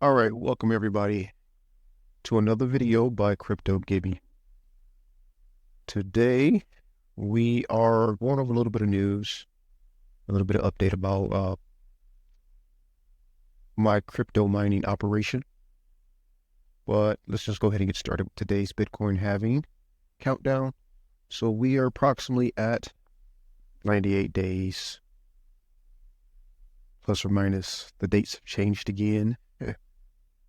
All right, welcome everybody to another video by Crypto GiBBY. Today we are going over a little bit of news, a little bit of update about my crypto mining operation. But let's just go ahead and get started with today's Bitcoin halving countdown. So we are approximately at 98 days, plus or minus. The dates have changed again.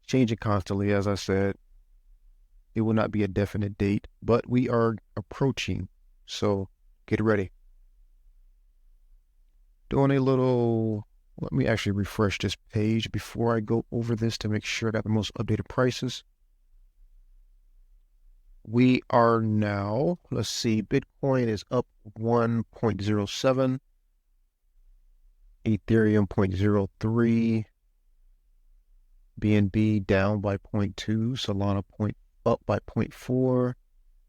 Changing constantly, as I said. It will not be a definite date, but we are approaching, so get ready. Doing a little, let me actually refresh this page before I go over this to make sure I got the most updated prices. We are now, let's see, Bitcoin is up 1.07, Ethereum 0.03, BNB down by 0.2, Solana up by 0.4,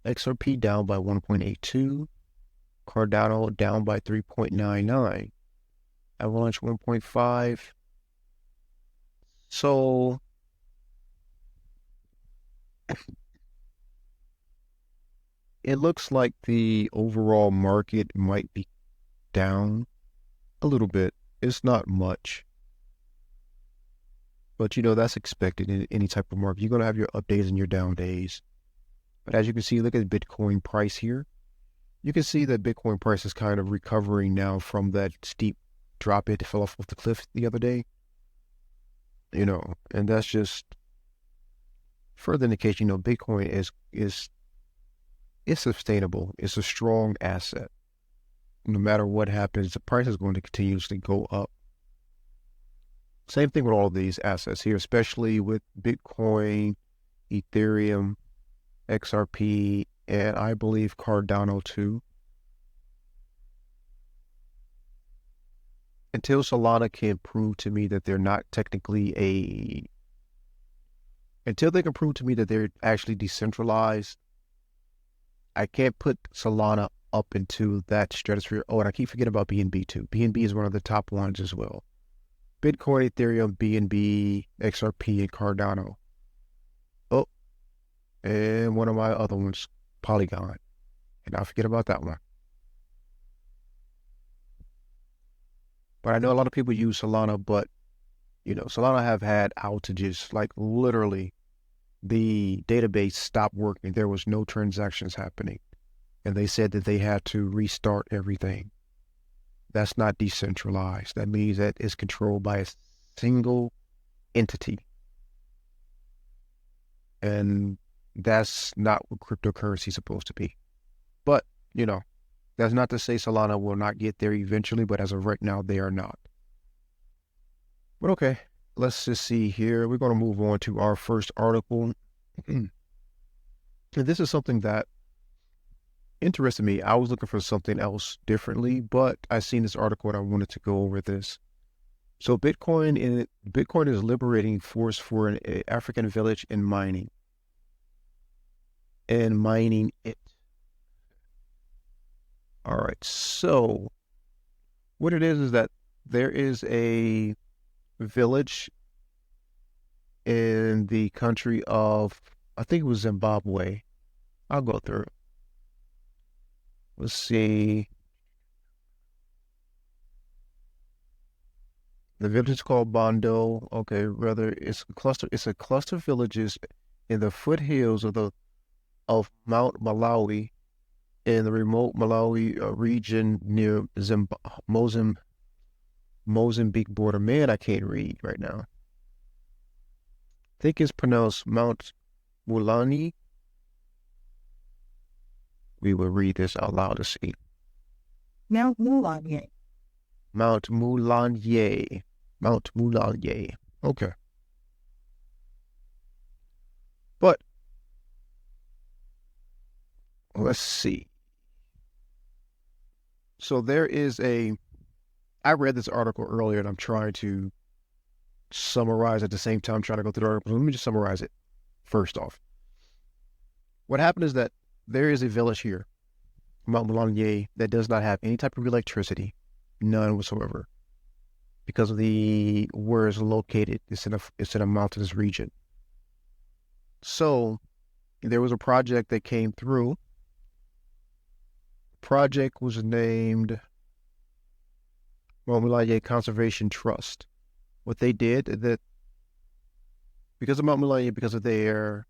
XRP down by 1.82, Cardano down by 3.99, Avalanche 1.5. So it looks like the overall market might be down a little bit. It's not much. But, that's expected in any type of market. You're going to have your up days and your down days. But as you can see, look at the Bitcoin price here. You can see that Bitcoin price is kind of recovering now from that steep drop it fell off the cliff the other day. And that's just further indication, Bitcoin is sustainable. It's a strong asset. No matter what happens, the price is going to continuously go up. Same thing with all of these assets here, especially with Bitcoin, Ethereum, XRP, and I believe Cardano too. Until Solana can prove to me that they're not technically until they can prove to me that they're actually decentralized, I can't put Solana up into that stratosphere. Oh, and I keep forgetting about BNB too. BNB is one of the top ones as well. Bitcoin, Ethereum, BNB, XRP, and Cardano. Oh, and one of my other ones, Polygon. And I forget about that one. But I know a lot of people use Solana, but, Solana have had outages. Like, literally, the database stopped working. There was no transactions happening. And they said that they had to restart everything. That's not decentralized. That means that it's controlled by a single entity. And that's not what cryptocurrency is supposed to be. But, that's not to say Solana will not get there eventually, but as of right now, they are not. But okay, let's just see here. We're going to move on to our first article. And this is something that interested me. I was looking for something else differently, but I seen this article and I wanted to go over this. So Bitcoin is liberating force for an African village in mining. And mining it. All right, so what it is that there is a village in the country of, I think it was Zimbabwe. I'll go through it. Let's see. The village is called Bondo. Okay, rather it's a cluster of villages in the foothills of Mount Malawi in the remote Malawi region near Mozambique border. Man, I can't read right now. I think it's pronounced Mount Mulani. We will read this out loud to see. Mount Mulanje. Mount Mulanje. Mount Mulanje. Okay. But let's see. So I read this article earlier and I'm trying to summarize at the same time, trying to go through the article. Let me just summarize it first off. What happened is that there is a village here, Mount Mulanje, that does not have any type of electricity, none whatsoever. because of the where it's located. It's in a mountainous region. So there was a project that came through. Project was named Mount Melaye Conservation Trust. What they did that because of Mount Melaye, because of their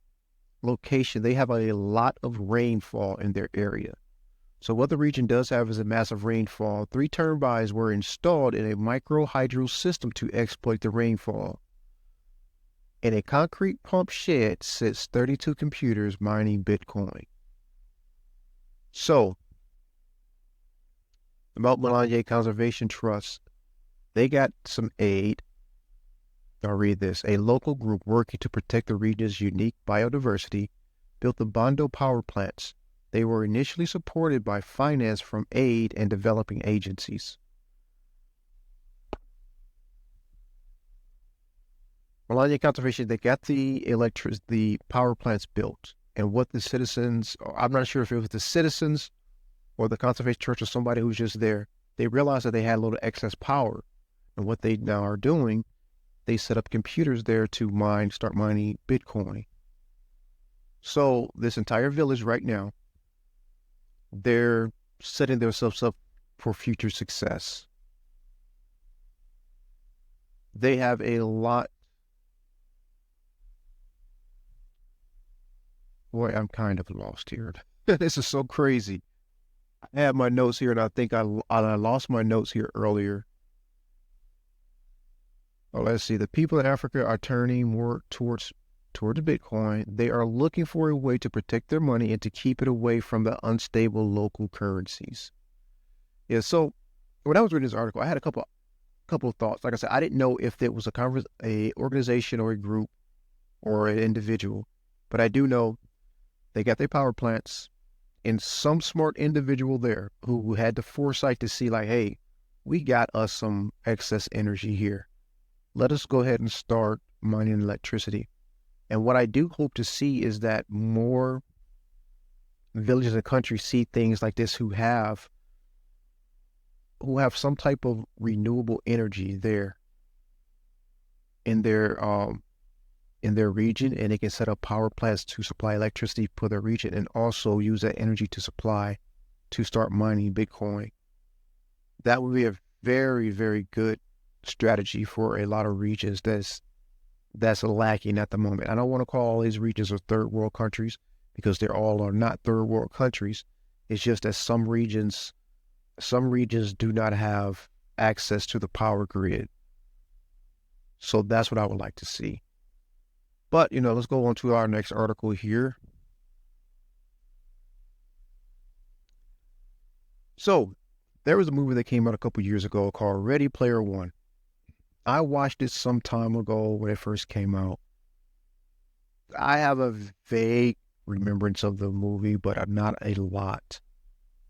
location, they have a lot of rainfall in their area. So what the region does have is a massive rainfall. 3 turbines were installed in a micro hydro system to exploit the rainfall. In a concrete pump shed sits 32 computers mining Bitcoin. So the Mount Melaye Conservation Trust, they got some aid. I'll read this. A local group working to protect the region's unique biodiversity built the Bondo power plants. They were initially supported by finance from aid and developing agencies. Melaye Conservation, they got the power plants built. And what the citizens, I'm not sure if it was the citizens or the Conservation Church or somebody who was just there, they realized that they had a little excess power. And what they now are doing, they set up computers there to start mining Bitcoin. So this entire village right now, they're setting themselves up for future success. They have a lot. Boy, I'm kind of lost here. This is so crazy. I have my notes here, and I think I lost my notes here earlier. Oh, let's see. The people in Africa are turning more towards Bitcoin. They are looking for a way to protect their money and to keep it away from the unstable local currencies. Yeah. So when I was reading this article, I had a couple of thoughts. Like I said, I didn't know if it was a organization or a group or an individual, but I do know they got their power plants and some smart individual there who had the foresight to see like, hey, we got us some excess energy here. Let us go ahead and start mining electricity. And what I do hope to see is that more villages and countries see things like this who have some type of renewable energy there in their region, and they can set up power plants to supply electricity for their region and also use that energy to start mining Bitcoin. That would be a very, very good strategy for a lot of regions that's lacking at the moment. I don't want to call all these regions are third world countries because they all are not third world countries. It's just that some regions do not have access to the power grid. So that's what I would like to see. But, let's go on to our next article here. So there was a movie that came out a couple years ago called Ready Player One. I watched it some time ago when it first came out. I have a vague remembrance of the movie, but not a lot.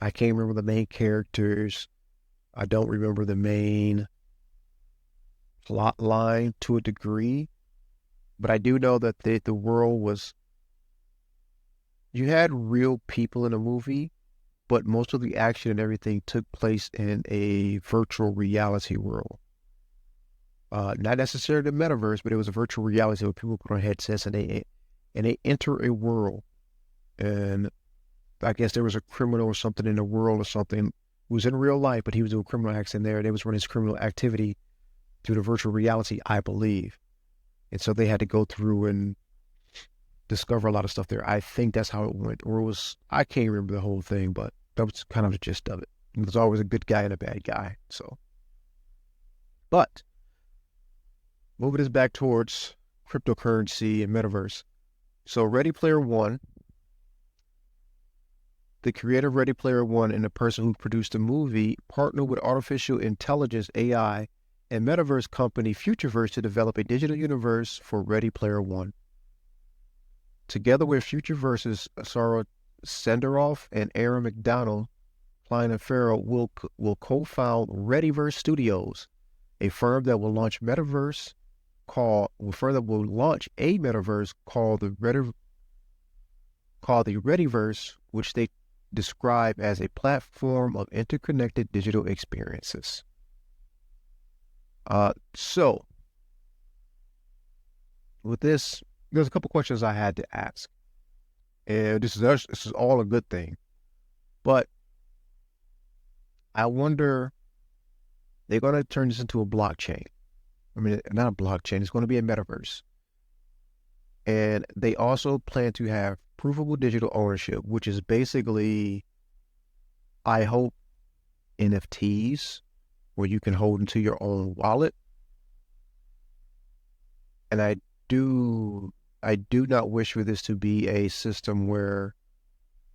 I can't remember the main characters. I don't remember the main plot line to a degree, but I do know that the world was, you had real people in the movie, but most of the action and everything took place in a virtual reality world. Not necessarily the metaverse, but it was a virtual reality where people put on headsets and they enter a world. And I guess there was a criminal or something in the world or something who was in real life, but he was doing criminal acts in there. They was running his criminal activity through the virtual reality, I believe. And so they had to go through and discover a lot of stuff there. I think that's how it went. I can't remember the whole thing, but that was kind of the gist of it. There's always a good guy and a bad guy. But moving this back towards cryptocurrency and metaverse. So Ready Player One, the creator of Ready Player One and the person who produced the movie partnered with artificial intelligence, AI, and metaverse company Futureverse to develop a digital universe for Ready Player One. Together with Futureverse's Sarah Senderoff and Aaron McDonald, Klein and Farrell will co-found Readyverse Studios, a firm that will launch a metaverse called the Readyverse, which they describe as a platform of interconnected digital experiences. So with this, there's a couple questions I had to ask, and this is all a good thing, but I wonder, they're going to turn this into a blockchain. I mean, not a blockchain. It's going to be a metaverse, and they also plan to have provable digital ownership, which is basically, I hope, NFTs where you can hold into your own wallet. And I do not wish for this to be a system where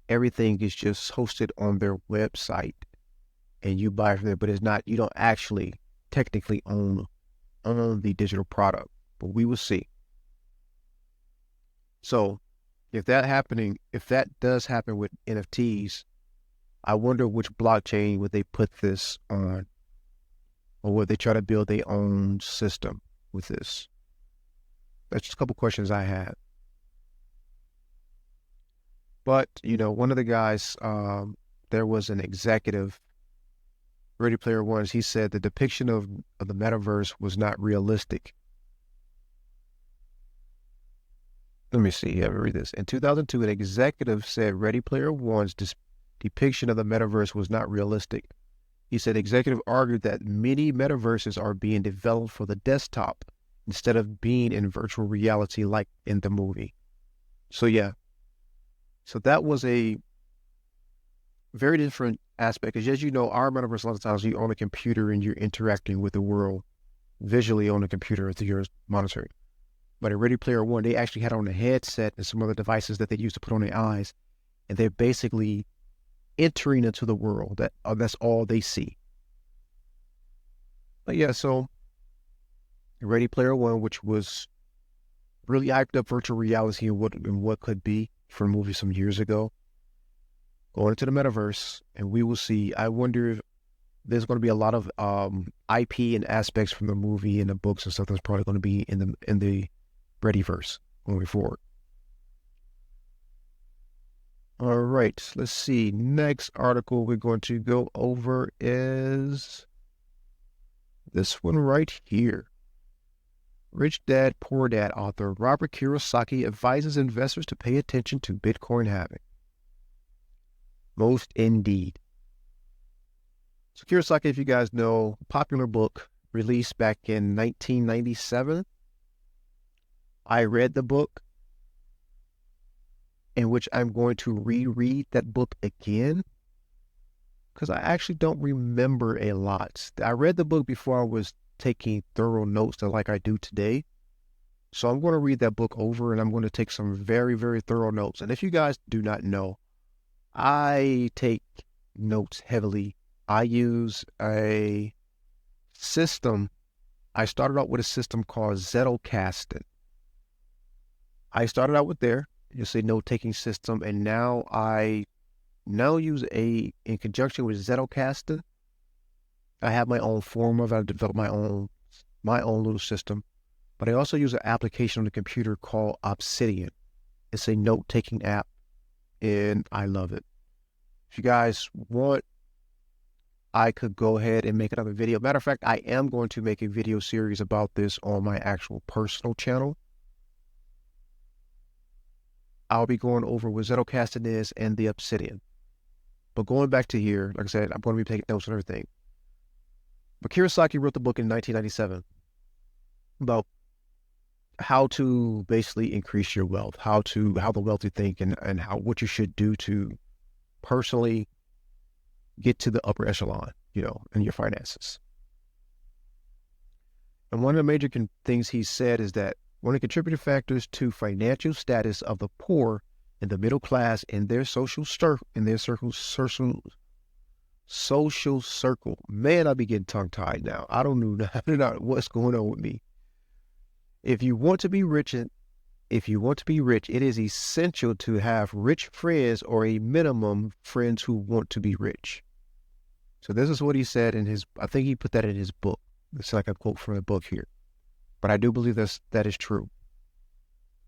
everything is just hosted on their website and you buy from there, but it's not, you don't actually technically own the digital product. But we will see. So if that does happen with NFTs, I wonder which blockchain would they put this on, or would they try to build their own system with this? That's just a couple questions I had. But, one of the guys, there was an executive, Ready Player One, he said the depiction of the metaverse was not realistic. Let me see. Let me read this. In 2002, an executive said Ready Player One's depiction of the metaverse was not realistic. He said executive argued that many metaverses are being developed for the desktop instead of being in virtual reality like in the movie. So yeah. So that was a very different aspect. Because as you know, our metaverse, a lot of times you own a computer and you're interacting with the world visually on a computer through your monitoring. But in Ready Player One, they actually had on a headset and some other devices that they used to put on their eyes, and they're basically entering into the world. That's all they see. But yeah, so Ready Player One, which was really hyped up virtual reality and what could be for a movie some years ago, going into the metaverse, and we will see. I wonder if there's going to be a lot of IP and aspects from the movie and the books and stuff that's probably going to be in the Readyverse moving forward. All right, let's see. Next article we're going to go over is this one right here. Rich Dad, Poor Dad author Robert Kiyosaki advises investors to pay attention to Bitcoin halving. Most indeed. So Kiyosaki, if you guys know, popular book released back in 1997. I read the book, in which I'm going to reread that book again, because I actually don't remember a lot. I read the book before I was taking thorough notes like I do today. So I'm going to read that book over and I'm going to take some very, very thorough notes. And if you guys do not know, I take notes heavily. I use a system. I started out with a system called Zettelkasten. I started out with there. It's a note-taking system, and now I use in conjunction with Zettelkasten. I have my own form of it. I've developed my own little system, but I also use an application on the computer called Obsidian. It's a note-taking app, and I love it. If you guys want, I could go ahead and make another video. Matter of fact, I am going to make a video series about this on my actual personal channel. I'll be going over what Zettelkasten is and the Obsidian. But going back to here, like I said, I'm going to be taking notes on everything. But Kiyosaki wrote the book in 1997 about how to basically increase your wealth, how the wealthy think, and what you should do to personally get to the upper echelon, in your finances. And one of the major things he said is that one of the contributing factors to financial status of the poor and the middle class in their social circle. Man, I be getting tongue-tied now. I don't know what's going on with me. If you want to be rich, it is essential to have rich friends, or a minimum friends who want to be rich. So this is what he said I think he put that in his book. It's like a quote from the book here. But I do believe that is true.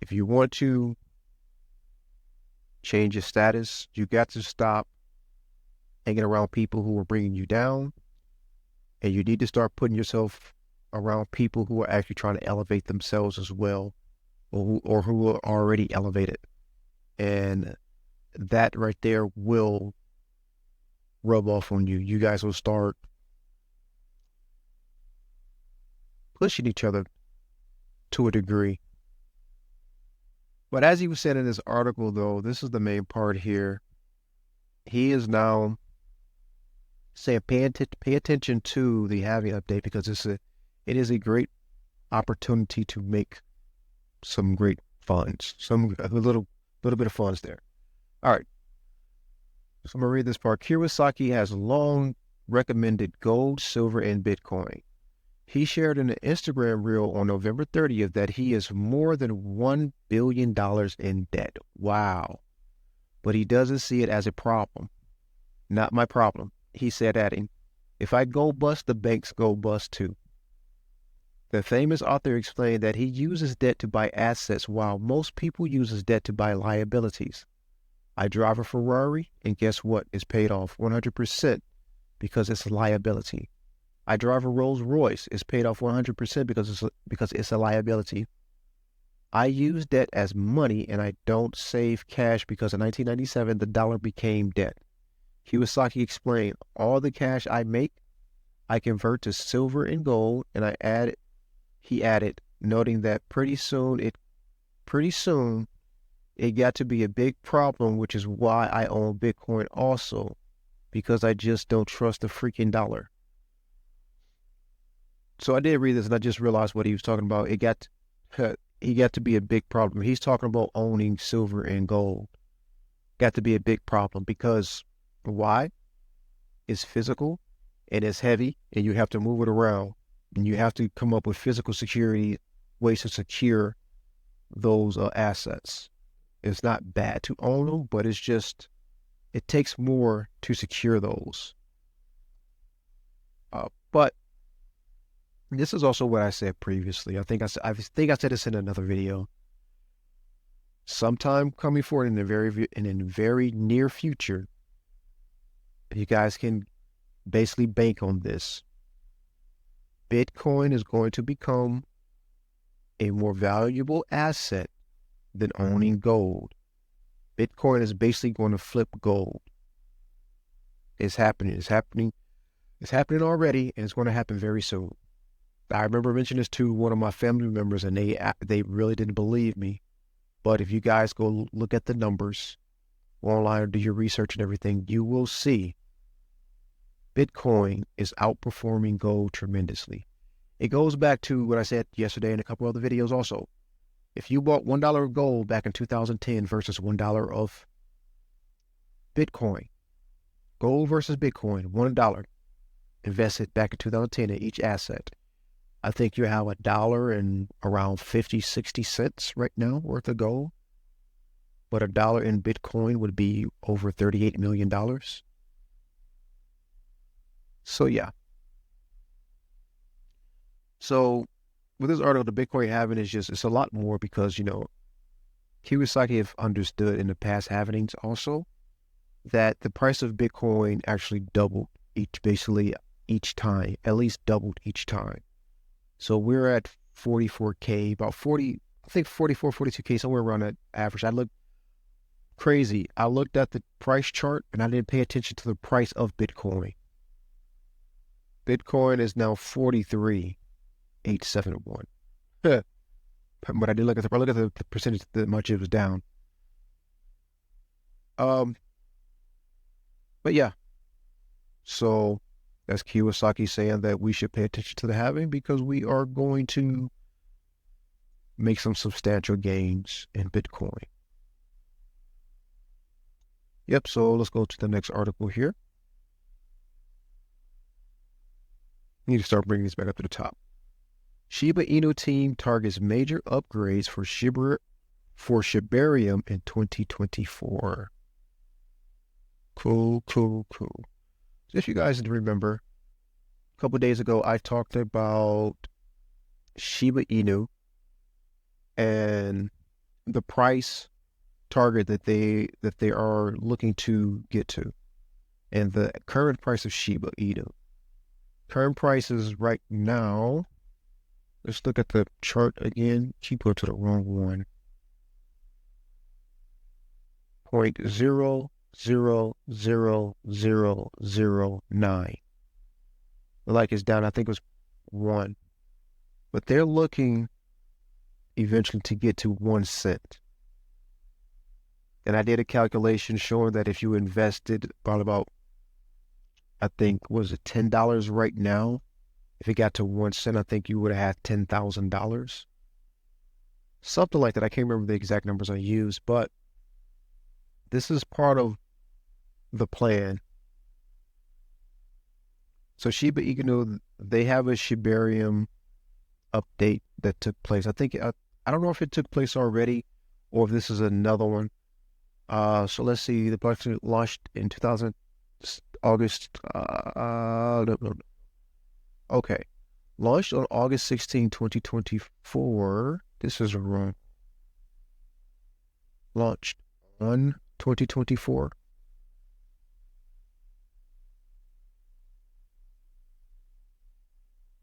If you want to change your status, you got to stop hanging around people who are bringing you down, and you need to start putting yourself around people who are actually trying to elevate themselves as well, or who are already elevated. And that right there will rub off on you. You guys will start pushing each other to a degree. But as he was said in this article, though, this is the main part here. He is now saying pay attention to the halving update, because it is a great opportunity to make some great funds, a little bit of funds there. All right. So I'm gonna read this part. Kiyosaki has long recommended gold, silver, and Bitcoin. He shared in an Instagram reel on November 30th that he is more than $1 billion in debt. Wow. But he doesn't see it as a problem. Not my problem, he said, adding, if I go bust, the banks go bust too. The famous author explained that he uses debt to buy assets while most people use debt to buy liabilities. I drive a Ferrari, and guess what? It's paid off 100% because it's a liability. I drive a Rolls Royce. It's paid off 100% because it's a liability. I use debt as money, and I don't save cash because in 1997, the dollar became debt. Kiyosaki explained, all the cash I make, I convert to silver and gold, and he added, noting that pretty soon it got to be a big problem, which is why I own Bitcoin also, because I just don't trust the freaking dollar. So I did read this and I just realized what he was talking about. He got to be a big problem. He's talking about owning silver and gold. Got to be a big problem because why? It's physical and it's heavy and you have to move it around and you have to come up with physical security ways to secure those assets. It's not bad to own them, but it takes more to secure those. But this is also what I said previously. I think I said this in another video. Sometime coming forward in the very near future, you guys can basically bank on this. Bitcoin is going to become a more valuable asset than owning gold. Bitcoin is basically going to flip gold. It's happening. It's happening already, and it's going to happen very soon. I remember mentioning this to one of my family members, and they really didn't believe me. But if you guys go look at the numbers online or do your research and everything, you will see Bitcoin is outperforming gold tremendously. It goes back to what I said yesterday in a couple other videos also. If you bought $1 of gold back in 2010 versus $1 of Bitcoin, gold versus Bitcoin, $1 invested back in 2010 in each asset, I think you have $1 and around 50, 60 cents right now worth of gold. But $1 in Bitcoin would be over $38 million. So yeah. So with this article, the Bitcoin halving it's a lot more because, Kiyosaki have understood in the past halvings also that the price of Bitcoin actually doubled each time, at least doubled each time. So we're at 44K, about 40, I think 44, 42K, somewhere around that average. I looked crazy. I looked at the price chart and I didn't pay attention to the price of Bitcoin. Bitcoin is now 43,871. But I did look at the percentage that much it was down. But yeah. So that's Kiyosaki saying that we should pay attention to the halving because we are going to make some substantial gains in Bitcoin. Yep, so let's go to the next article here. Need to start bringing these back up to the top. Shiba Inu team targets major upgrades for Shibarium in 2024. Cool. So if you guys remember, a couple of days ago, I talked about Shiba Inu and the price target that they are looking to get to, and the current price of Shiba Inu. Current price is right now Let's look at the chart again. Keep going to the wrong one. 0.000009. Like it's down, I think it was 1. But they're looking eventually to get to 1 cent. And I did a calculation showing that if you invested about I think, was it $10 right now? If it got to 1 cent, I think you would have had $10,000. Something like that. I can't remember the exact numbers I used, but this is part of the plan. So Shiba Inu, they have a Shibarium update that took place. I think, I don't know if it took place already or if this is another one. So let's see, the blockchain launched in August, no. Okay. Launched on August 16, 2024. This is wrong. Launched on 2024.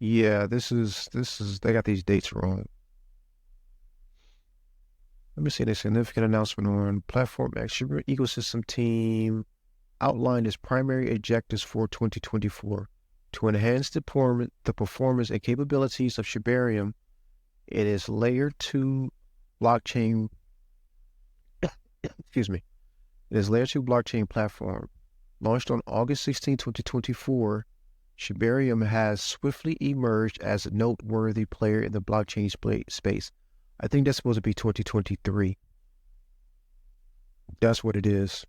Yeah, this is, they got these dates wrong. Let me see the significant announcement on Platform X. Shiba Ecosystem Team outlined its primary objectives for 2024 to enhance the performance and capabilities of Shibarium. It is layer 2 blockchain, excuse me. It is layer 2 blockchain platform. Launched on August 16, 2024, Shibarium has swiftly emerged as a noteworthy player in the blockchain space. I think that's supposed to be 2023. That's what it is.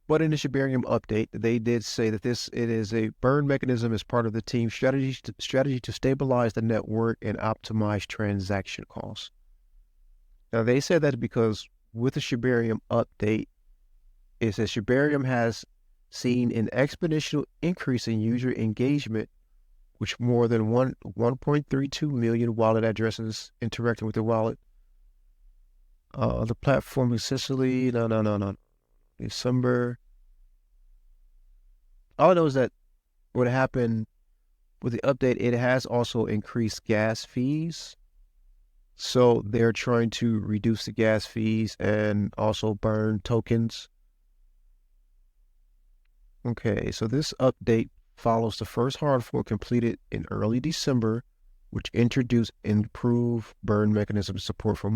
But in the Shibarium update, they did say that it is a burn mechanism as part of the team's strategy to stabilize the network and optimize transaction costs. Now, they said that because with the Shibarium update, it says Shibarium has seen an exponential increase in user engagement, which more than 1.32 million wallet addresses interacting with the wallet. The platform essentially, no. December. All I know is that what happened with the update, it has also increased gas fees. So they're trying to reduce the gas fees and also burn tokens. Okay, so this update follows the first hard fork completed in early December, which introduced improved burn mechanism support for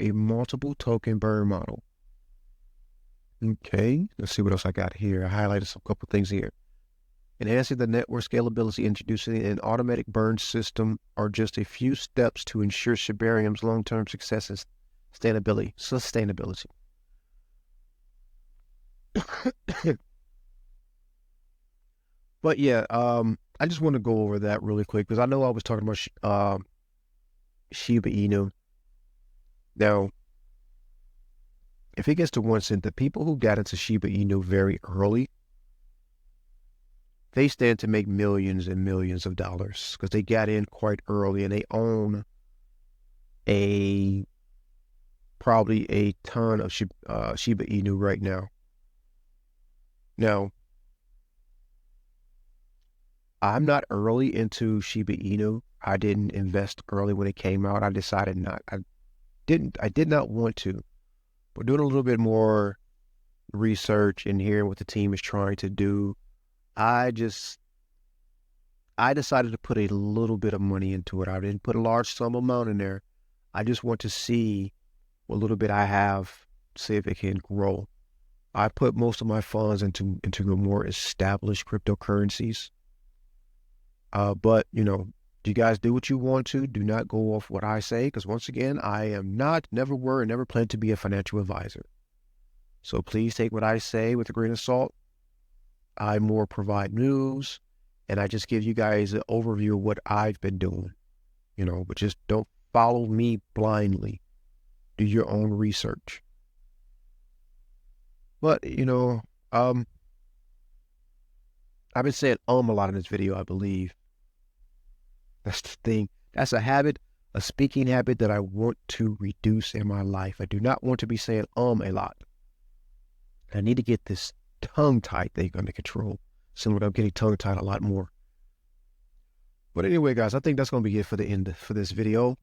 a multiple token burn model. Okay, let's see what else I got here. I highlighted a couple things here. Enhancing the network scalability, introducing an automatic burn system are just a few steps to ensure Shibarium's long-term success and sustainability. But yeah, I just want to go over that really quick because I know I was talking about Shiba Inu. Now, if it gets to 1 cent, the people who got into Shiba Inu very early, they stand to make millions and millions of dollars because they got in quite early and they own probably a ton of Shiba Inu right now. Now, I'm not early into Shiba Inu. I didn't invest early when it came out. I decided not. I did not want to. But doing a little bit more research and hearing what the team is trying to do, I decided to put a little bit of money into it. I didn't put a large sum amount in there. I just want to see what little bit I have, see if it can grow. I put most of my funds into the more established cryptocurrencies. But, you guys do what you want to. Do not go off what I say, because once again, I am not, never were, and never plan to be a financial advisor. So please take what I say with a grain of salt. I more provide news, and I just give you guys an overview of what I've been doing, but just don't follow me blindly. Do your own research. But, I've been saying a lot in this video, I believe. That's the thing. That's a habit, a speaking habit that I want to reduce in my life. I do not want to be saying a lot. I need to get this tongue-tied thing under control. Similar to I'm getting tongue-tied a lot more. But anyway, guys, I think that's going to be it for the end for this video.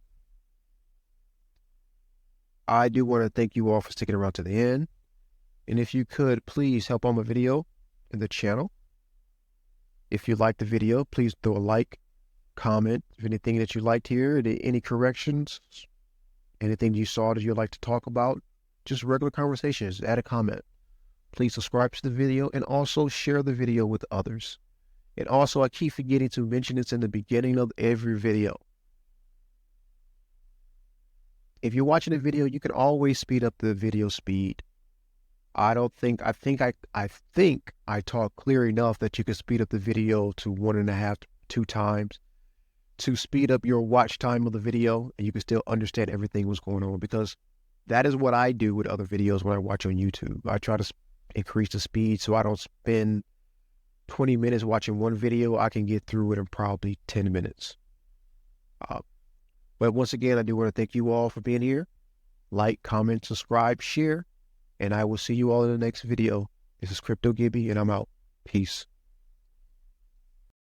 I do want to thank you all for sticking around to the end. And if you could, please help on my video and the channel. If you liked the video, please throw a like, comment, if anything that you liked here, any corrections, anything you saw that you'd like to talk about, just regular conversations, add a comment. Please subscribe to the video and also share the video with others. And also, I keep forgetting to mention this in the beginning of every video. If you're watching a video, you can always speed up the video speed. I think I talk clear enough that you can speed up the video to 1.5, 2 times to speed up your watch time of the video, and you can still understand everything that's going on, because that is what I do with other videos when I watch on YouTube. I try to increase the speed so I don't spend 20 minutes watching one video. I can get through it in probably 10 minutes. But once again, I do want to thank you all for being here. Like, comment, subscribe, share, and I will see you all in the next video. This is Crypto GiBBY, and I'm out. Peace.